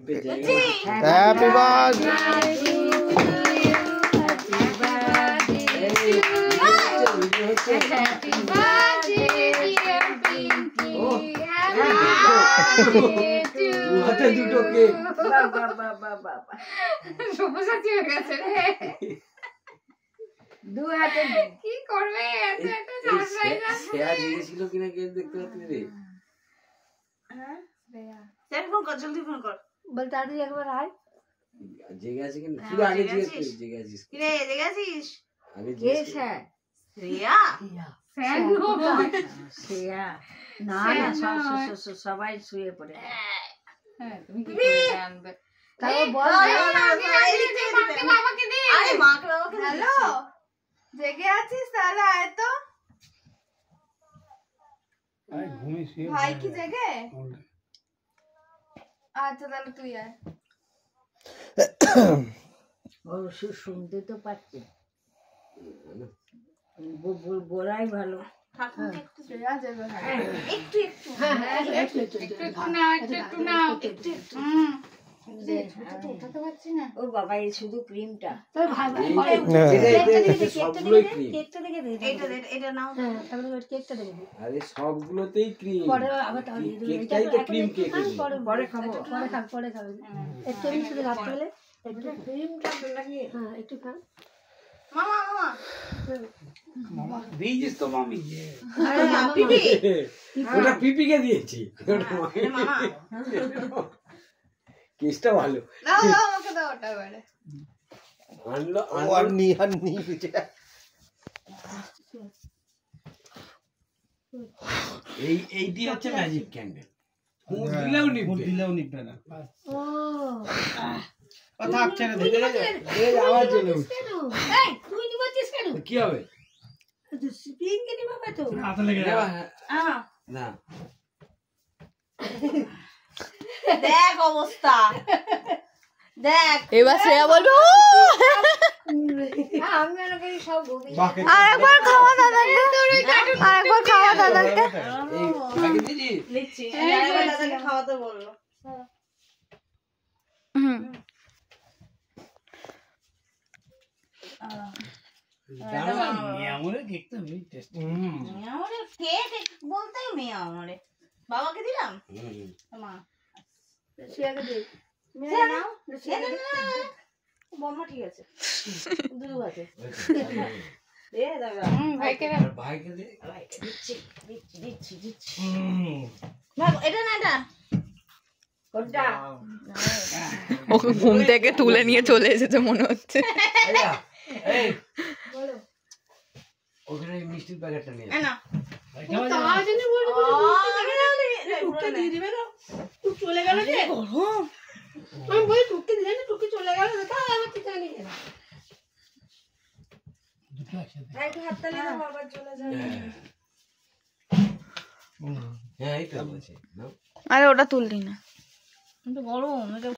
Happy birthday. Happy birthday, dear Pinky. Happy birthday to you. সবুজাতি হয়ে গেছে রে। দু হাতে কি করবে এত একটা সারপ্রাইজ আছে। শেয়ার দিয়েছিল কিনা কে দেখতে পাচ্ছিস রে? হ্যাঁ শ্রেয়া ফোন কর, জলদি ফোন কর। বল তাড়াতাড়ি একবার আয়। জেগে আছে কিনা? তুই আগে জিজ্ঞেস করিস জেগে আছিস কি রে, জেগে আছিস? আগে কে জিজ্ঞেস স্যার? শ্রেয়া? স্যার শ্রেয়া না না সবাই শুয়ে পড়ে। হ্যাঁ তুমি কি করে জানবে? তাও বল বাবাকে দে। আরে মাকে বাবাকে দে। হ্যালো জেগে আছিস তাহলে আয় তো। ভাই কি জেগে? আচ্ছা তাহলে তুই আয়। শুনতে তো পাচ্ছি, বলাই ভালো। শ্রেয়া জেগে একটু ও বাবা এই শুধু ক্রিমটা। সবগুলোই ক্রিম। এটা নাও। আরে সবগুলোতেই ক্রিম। পরে আবার কেকটাই তো ক্রিম কেক। পরে খাবো পরে খাবে একটু আমি শুধু রাখতে হলে একটু ক্রিমটা লাগিয়ে হ্যাঁ একটু খা মামা দিয়েছিস তো মামি। আরে পিপি ওটা পিপিকে দিয়েছি। মামা কেসটা ভালো। দাও আমাকে দাও ওটা এবারে। আনলো আন্নি এইটি হচ্ছে ম্যাজিক ক্যান্ডেল। দিলেও নিবে না। ও থাক ছেড়ে দে। এই আমার জন্য এই তুই নিবছিস কেন? কি হবে? পিঙ্কি নিবে তো হাতে লেগে যাবে। না দেখ অবস্থা দেখ। এবার শ্রেয়া বলবো আমি মনে করি সব গভীর আরেকবার খাওয়া দাদাকে, আরেকবার খাওয়া দাদাকে। এই আগে দিদি নিচ্ছি। আরেকবার দাদাকে খাওয়াতে বললো। আমারে কেকটা বেশ টেস্টি। আমারে কেক বলতেই মেয়ে আমারে। বাবাকে দিলাম মা। শ্রেয়াকে দে শ্রেয়া নাও। বম্মা ঠিক আছে। দুধ আছে। দে দাদা। ভাইকে ভাইকে দে। দিচ্ছি। ভাই এটা না এটা। কোনটা? ওকে ঘুম থেকে তুলে নিয়ে চলে এসেছে মনে হচ্ছে। এই বলো ওখানে মিষ্টির প্যাকেটটা নিয়ে না। তার জন্য বলি টুকটা দিয়ে দিবে না। টুক চলে গেল যে গরম। আমি বলি টুককে দিলে না টুককে চলে গেল না তাই আবার ঠিক জানি না। দুটো একসাথে। একটু হাত তালি দাও আবার চলে যায়। হ্যাঁ এই তো বলছি। আরে ওটা তুললি না। কিন্তু গরম এটা